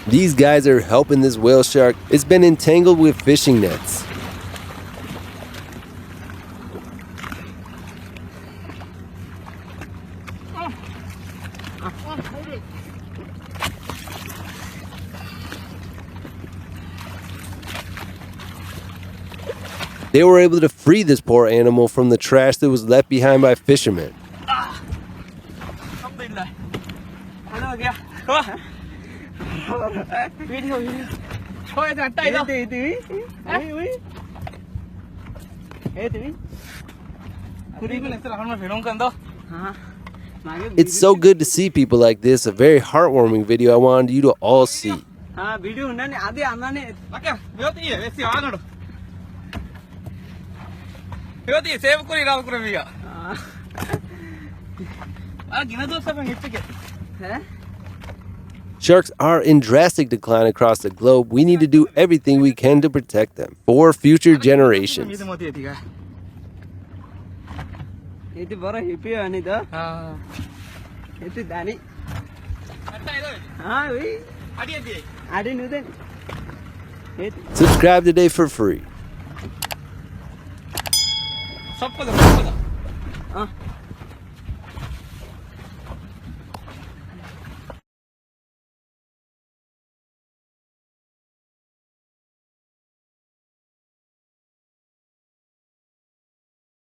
These guys are helping this whale shark. It's been entangled with fishing nets. They were able to free this poor animal from the trash that was left behind by fishermen. It's so good to see people like this. A very heartwarming video I wanted you to all see. Sharks are in drastic decline across the globe. We need to do everything we can to protect them for future generations. Subscribe today for free.